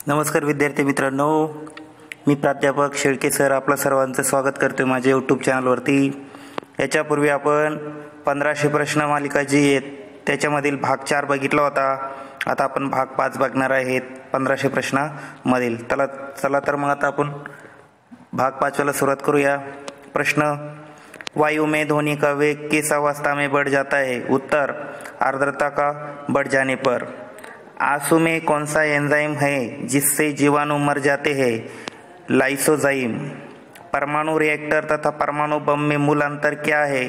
नमस्कार विद्यार्थी मित्रांनो, मी प्राध्यापक शेळके सर आपलं सर्वांचं स्वागत करतो माझ्या यूट्यूब चॅनलवरती। याच्यापूर्वी आपण 1500 प्रश्न मालिका जी आहे त्याच्यामधील भाग 4 बघितला होता। आता आपण भाग 5 बघणार आहेत 1500 प्रश्नामधील। चला तर मग आता आपण भाग 5 वाला सुरुवात करूया। प्रश्न, वायु में ध्वनि का वेग किस अवस्था में बढ़ जाता है? उत्तर, आर्द्रता का बढ़ जाने पर। आंसू में कौन सा एंजाइम है जिससे जीवाणु मर जाते हैं? लाइसोजाइम। परमाणु रिएक्टर तथा परमाणु बम में मूल अंतर क्या है?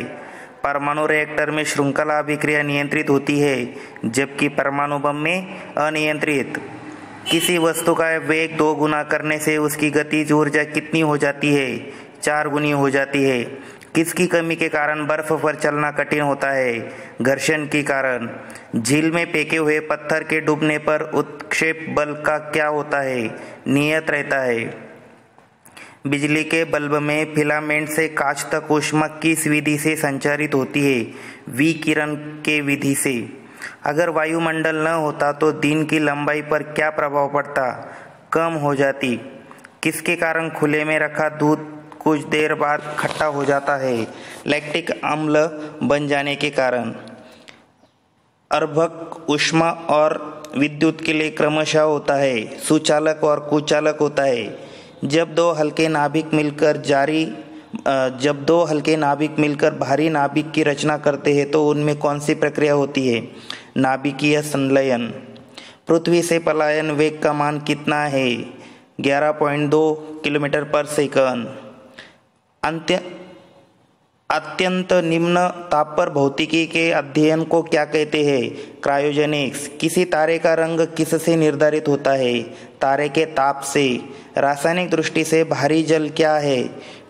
परमाणु रिएक्टर में श्रृंखला अभिक्रिया नियंत्रित होती है जबकि परमाणु बम में अनियंत्रित। किसी वस्तु का वेग 2 गुना करने से उसकी गतिज ऊर्जा कितनी हो जाती है? 4 गुनी हो जाती है। किसकी कमी के कारण बर्फ पर चलना कठिन होता है? घर्षण के कारण। झील में फेंके हुए पत्थर के डूबने पर उत्क्षेप बल का क्या होता है? नियत रहता है। बिजली के बल्ब में फिलामेंट से कांच तक ऊष्मा किस विधि से संचारित होती है? विकिरण के विधि से। अगर वायुमंडल न होता तो दिन की लंबाई पर क्या प्रभाव पड़ता? कम हो जाती। किसके कारण खुले में रखा दूध कुछ देर बाद खट्टा हो जाता है? लैक्टिक अम्ल बन जाने के कारण। अर्भक ऊष्मा और विद्युत के लिए क्रमशः होता है, सुचालक और कुचालक होता है। जब दो हल्के नाभिक मिलकर भारी नाभिक की रचना करते हैं तो उनमें कौन सी प्रक्रिया होती है? नाभिकीय संलयन। पृथ्वी से पलायन वेग का मान कितना है? 11.2 किलोमीटर पर सेकंड। अत्यंत निम्न ताप पर भौतिकी के अध्ययन को क्या कहते हैं? क्रायोजेनिक्स। किसी तारे का रंग किससे निर्धारित होता है? तारे के ताप से। रासायनिक दृष्टि से भारी जल क्या है?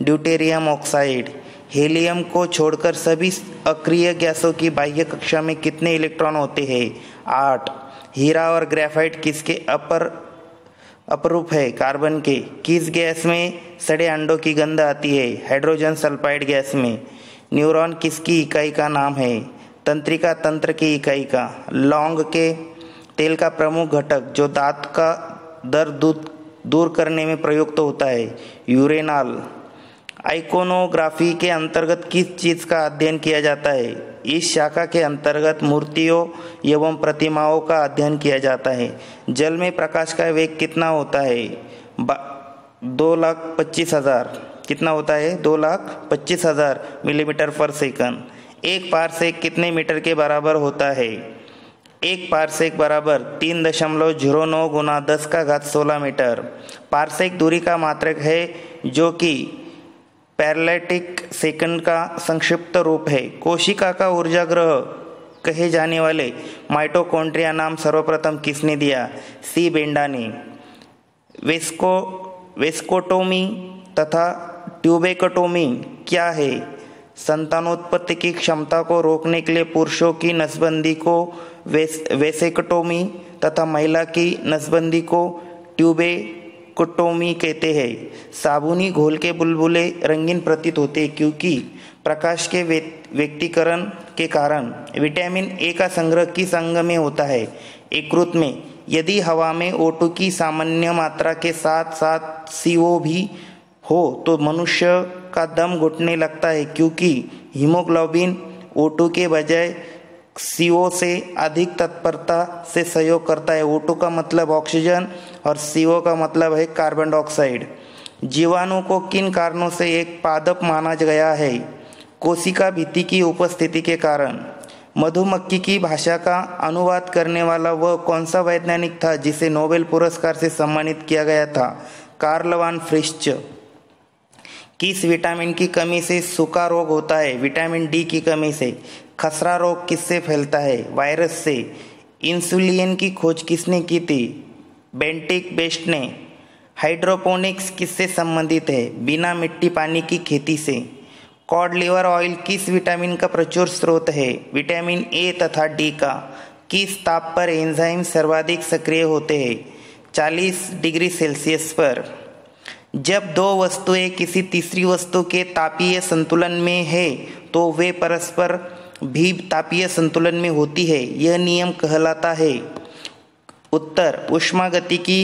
Deuterium oxide. हीलियम को छोड़कर सभी अक्रिय गैसों की बाह्य कक्षा में कितने इलेक्ट्रॉन होते हैं? 8। हीरा और ग्रेफाइट किसके अपरूप है? कार्बन के। किस गैस में सड़े अंडों की गंध आती है? हाइड्रोजन सल्फाइड गैस में। न्यूरॉन किसकी इकाई का नाम है? तंत्रिका तंत्र की इकाई का। लौंग के तेल का प्रमुख घटक जो दांत का दर्द दूर करने में प्रयुक्त होता है? यूरेनाल। आइकोनोग्राफी के अंतर्गत किस चीज का अध्ययन किया जाता है? इस शाखा के अंतर्गत मूर्तियों एवं प्रतिमाओं का अध्ययन किया जाता है। जल में प्रकाश का वेग कितना होता है? 2,25,000। कितना होता है? 2,25,000 मिलीमीटर पर सेकंड। एक पारसेक कितने मीटर के बराबर होता है? एक पारसेक बराबर 3.09 गुना 10 का घात 16 मीटर। पारसेक दूरी का मात्रक है जो कि पैरेलैटिक सेकंड का संक्षिप्त रूप है। कोशिका का ऊर्जा ग्रह कहे जाने वाले माइटोकॉन्ड्रिया नाम सर्वप्रथम किसने दिया? सी बेंडा ने। वेस्कोटोमी तथा ट्यूबेक्टोमी क्या है? संतानोत्पत्ति की क्षमता को रोकने के लिए पुरुषों की नसबंदी को वेसेक्टोमी तथा महिला की नसबंदी को ट्यूबेक्टोमी कहते हैं। साबुनी घोल के बुलबुले रंगीन प्रतीत होते हैं क्योंकि प्रकाश के व्यक्तीकरण के कारण। विटामिन ए का संग्रह किस अंग में होता है? यकृत में। यदि हवा में O2 की सामान्य मात्रा के साथ साथ CO भी हो तो मनुष्य का दम घुटने लगता है क्योंकि हीमोग्लोबिन O2 के बजाय CO से अधिक तत्परता से सहयोग करता है। O2 का मतलब ऑक्सीजन और CO का मतलब है कार्बन डाइऑक्साइड। जीवाणु को किन कारणों से एक पादप माना गया है? कोशिका भित्ति की उपस्थिति के कारण। मधुमक्खी की भाषा का अनुवाद करने वाला वह कौन सा वैज्ञानिक था जिसे नोबेल पुरस्कार से सम्मानित किया गया था? कार्ल वान फ्रिश्च। किस विटामिन की कमी से सूखा रोग होता है? विटामिन डी की कमी से। खसरा रोग किससे फैलता है? वायरस से। इंसुलिन की खोज किसने की थी? बेंटिक बेस्ट ने। हाइड्रोपोनिक्स किससे संबंधित है? बिना मिट्टी पानी की खेती से। कॉड लिवर ऑयल किस विटामिन का प्रचुर स्रोत है? विटामिन ए तथा डी का। किस ताप पर एंजाइम सर्वाधिक सक्रिय होते हैं? 40 डिग्री सेल्सियस पर। जब दो वस्तुएं किसी तीसरी वस्तु के तापीय संतुलन में है तो वे परस्पर भी तापीय संतुलन में होती है। यह नियम कहलाता है। उत्तर, उष्मागतिकी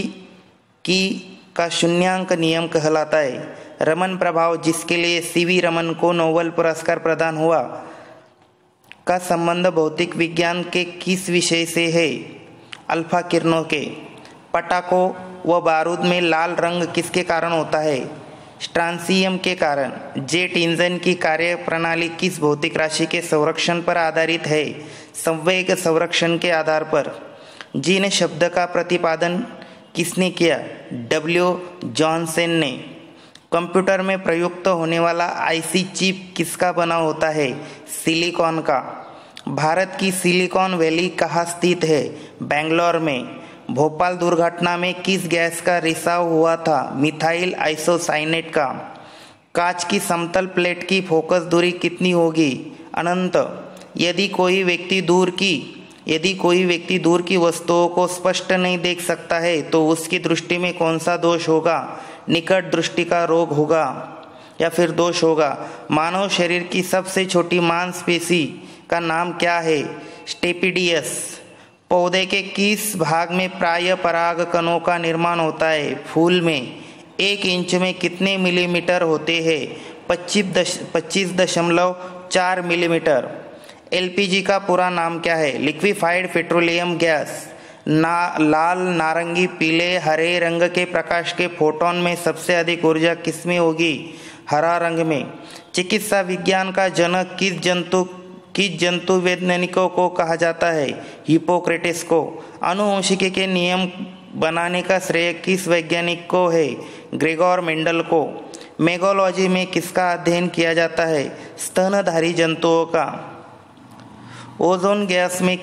की का शून्यांक नियम कहलाता है। रमन प्रभाव, जिसके लिए सीवी रमन को नोबेल पुरस्कार प्रदान हुआ, का संबंध भौतिक विज्ञान के किस विषय से है? अल्फा किरणों के। पटाखों व बारूद में लाल रंग किसके कारण होता है? स्ट्रांसियम के कारण। जेट इंजन की कार्य प्रणाली किस भौतिक राशि के संरक्षण पर आधारित है? संवेग संरक्षण के आधार पर। जीन शब्द का प्रतिपादन किसने किया? डब्ल्यू जॉनसन ने। कंप्यूटर में प्रयुक्त होने वाला आईसी चिप किसका बना होता है? सिलिकॉन का। भारत की सिलिकॉन वैली कहाँ स्थित है? बेंगलोर में। भोपाल दुर्घटना में किस गैस का रिसाव हुआ था? मिथाइल आइसोसाइनेट का। कांच की समतल प्लेट की फोकस दूरी कितनी होगी? अनंत। यदि कोई व्यक्ति दूर की वस्तुओं को स्पष्ट नहीं देख सकता है तो उसकी दृष्टि में कौन सा दोष होगा? निकट दृष्टि का रोग होगा या फिर दोष होगा। मानव शरीर की सबसे छोटी मांसपेशी का नाम क्या है? स्टेपिडियस। पौधे के किस भाग में प्राय पराग कणों का निर्माण होता है? फूल में। 1 इंच में कितने मिलीमीटर होते हैं? 25.4 मिलीमीटर। एलपीजी का पूरा नाम क्या है? Liquefied petroleum gas. लाल, नारंगी, पीले, हरे रंग के प्रकाश के फोटोन में सबसे अधिक ऊर्जा किसमें होगी? हरा रंग में। चिकित्सा विज्ञान का जनक किस जंतु वैज्ञानिकों को कहा जाता है? हिपोक्रेटिस को। आनुवंशिकी के नियम बनाने का श्रेय किस वैज्ञानिक को है? ग्रेगोर मेंडल को। मेगोलॉजी में किसका अध्ययन किया जाता है? स्तनधारी जंतुओं का। ओजोन गैस में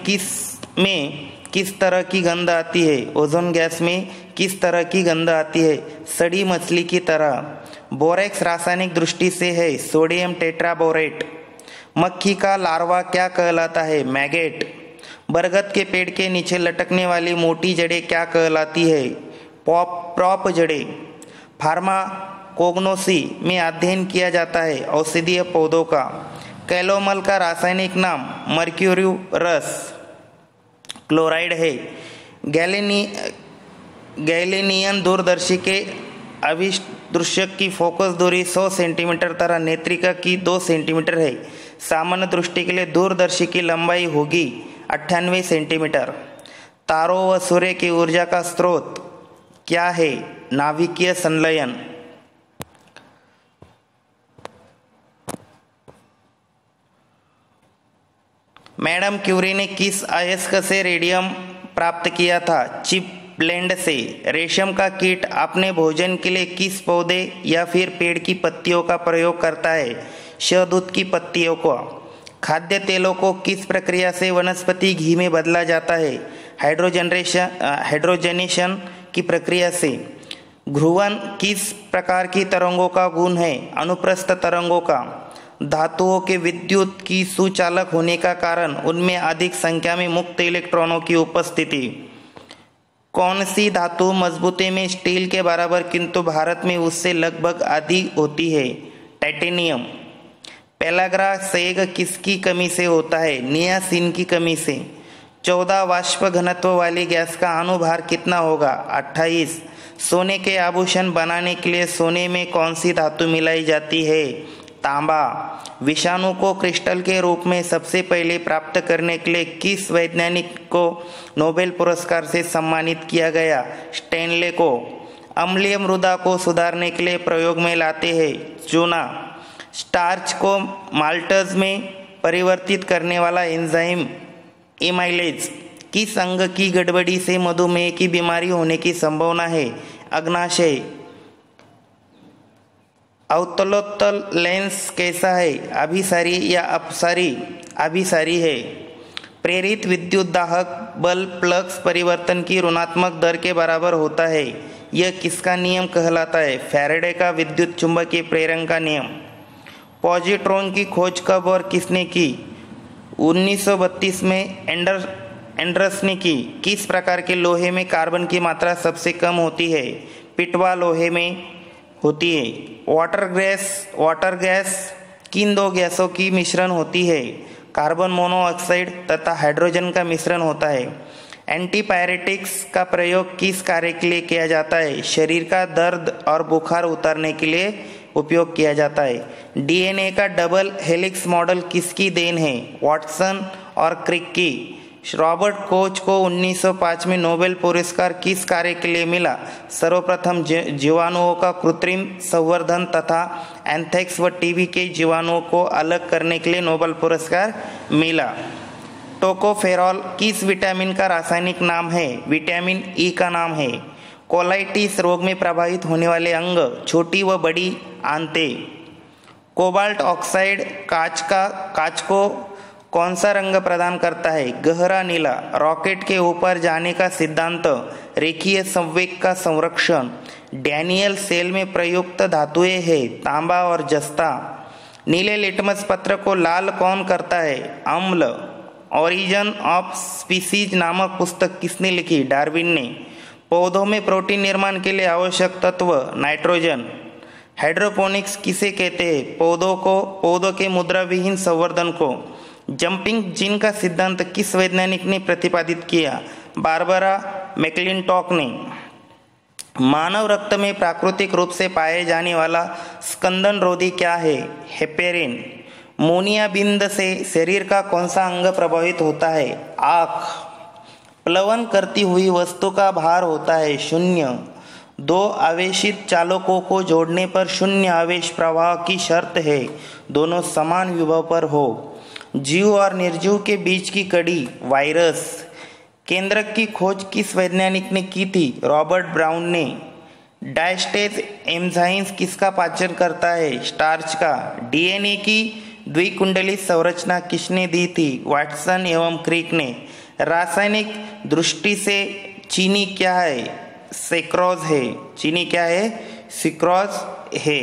किस तरह की गंध आती है? ओजोन गैस में किस तरह की गंध आती है? सड़ी मछली की तरह। बोरेक्स रासायनिक दृष्टि से है सोडियम टेट्राबोरेट। मक्खी का लार्वा क्या कहलाता है? मैगेट। बरगद के पेड़ के नीचे लटकने वाली मोटी जड़ें क्या कहलाती है? प्रॉप जड़ें। फार्माकोग्नोसी में अध्ययन किया जाता है औषधीय पौधों का। कैलोमल का रासायनिक नाम मर्क्यूरियस क्लोराइड है। गैलेनियन दूरदर्शी के अभिदृश्यक की फोकस दूरी 100 सेंटीमीटर तथा नेत्रिका की 2 सेंटीमीटर है। सामान्य दृष्टि के लिए दूरदर्शी की लंबाई होगी 98 सेंटीमीटर। तारों व सूर्य की ऊर्जा का स्रोत क्या है? नाभिकीय संलयन। मैडम क्यूरी ने किस अयस्क से रेडियम प्राप्त किया था? चिपब्लेंड से। रेशम का कीट अपने भोजन के लिए किस पौधे या फिर पेड़ की पत्तियों का प्रयोग करता है? शहदूत की पत्तियों को। खाद्य तेलों को किस प्रक्रिया से वनस्पति घी में बदला जाता है? हाइड्रोजनेशन की प्रक्रिया से। घ्रुवन किस प्रकार की तरंगों का गुण है? अनुप्रस्थ तरंगों का। धातुओं के विद्युत की सुचालक होने का कारण उनमें अधिक संख्या में मुक्त इलेक्ट्रॉनों की उपस्थिति। कौन सी धातु मजबूती में स्टील के बराबर किंतु भारत में उससे लगभग आधी होती है? टाइटेनियम। पेलाग्रा सेग किसकी कमी से होता है? नियासिन की कमी से। 14 वाष्प घनत्व वाली गैस का अनुभार कितना होगा? 28। सोने के आभूषण बनाने के लिए सोने में कौन सी धातु मिलाई जाती है? तांबा। विषाणु को क्रिस्टल के रूप में सबसे पहले प्राप्त करने के लिए किस वैज्ञानिक को नोबेल पुरस्कार से सम्मानित किया गया? स्टेनले को। अम्लीय मृदा को सुधारने के लिए प्रयोग में लाते हैं चूना। स्टार्च को माल्टज में परिवर्तित करने वाला एंजाइम एमाइलेज। किस अंग की गड़बड़ी से मधुमेह की बीमारी होने की संभावना है? अग्नाशय। अवतलोत्तल लेंस कैसा है? अभिसारी या अपसारी? अभिसारी है। प्रेरित विद्युत दाहक बल फ्लक्स परिवर्तन की ऋणात्मक दर के बराबर होता है। यह किसका नियम कहलाता है? फैराडे का विद्युत चुंबकीय प्रेरण का नियम। पॉजिट्रॉन की खोज कब और किसने की? 1932 में एंडरस ने की। किस प्रकार के लोहे में कार्बन की मात्रा सबसे कम होती है? पिटवा लोहे में होती है। वाटर गैस किन 2 गैसों की मिश्रण होती है? कार्बन मोनोऑक्साइड तथा हाइड्रोजन का मिश्रण होता है। एंटीपायरेटिक्स का प्रयोग किस कार्य के लिए किया जाता है? शरीर का दर्द और बुखार उतारने के लिए उपयोग किया जाता है। डीएनए का डबल हेलिक्स मॉडल किसकी देन है? वॉटसन और क्रिक की। रॉबर्ट कोच को 1905 में नोबेल पुरस्कार किस कार्य के लिए मिला? सर्वप्रथम जीवाणुओं का कृत्रिम संवर्धन तथा एंथ्रेक्स व टीबी के जीवाणुओं को अलग करने के लिए नोबेल पुरस्कार मिला। टोकोफेरॉल किस विटामिन का रासायनिक नाम है? विटामिन ई का नाम है। कोलाइटिस रोग में प्रभावित होने वाले अंग, छोटी व बड़ी आंतें। कोबाल्ट ऑक्साइड कांच को कौन सा रंग प्रदान करता है? गहरा नीला। रॉकेट के ऊपर जाने का सिद्धांत, रेखीय संवेग का संरक्षण। डैनियल सेल में प्रयुक्त धातुएं हैं तांबा और जस्ता। नीले लिटमस पत्र को लाल कौन करता है? अम्ल। ओरिजिन ऑफ स्पीसीज नामक पुस्तक किसने लिखी? डार्विन ने। पौधों में प्रोटीन निर्माण के लिए आवश्यक तत्व, नाइट्रोजन। हाइड्रोपोनिक्स किसे कहते हैं? पौधों के मुद्रा विहीन संवर्धन को। जंपिंग जीन का सिद्धांत किस वैज्ञानिक ने प्रतिपादित किया? बारबरा मैक्लिंटॉक ने। मानव रक्त में प्राकृतिक रूप से पाए जाने वाला स्कंदन रोधी क्या है? हेपेरिन। मोनियाबिंद से शरीर का कौन सा अंग प्रभावित होता है? आँख। प्लवन करती हुई वस्तु का भार होता है 0। 2 आवेशित चालकों को जोड़ने पर शून्य आवेश प्रवाह की शर्त है, दोनों समान विभव पर हो। जीव और निर्जीव के बीच की कड़ी, वायरस। केंद्रक की खोज किस वैज्ञानिक ने की थी? रॉबर्ट ब्राउन ने। डायस्टेज एंजाइम्स किसका पाचन करता है? स्टार्च का। डीएनए की द्विकुंडली संरचना किसने दी थी? वाटसन एवं क्रिक ने। रासायनिक दृष्टि से चीनी क्या है? सेक्रोज है। चीनी क्या है? सिक्रोज है।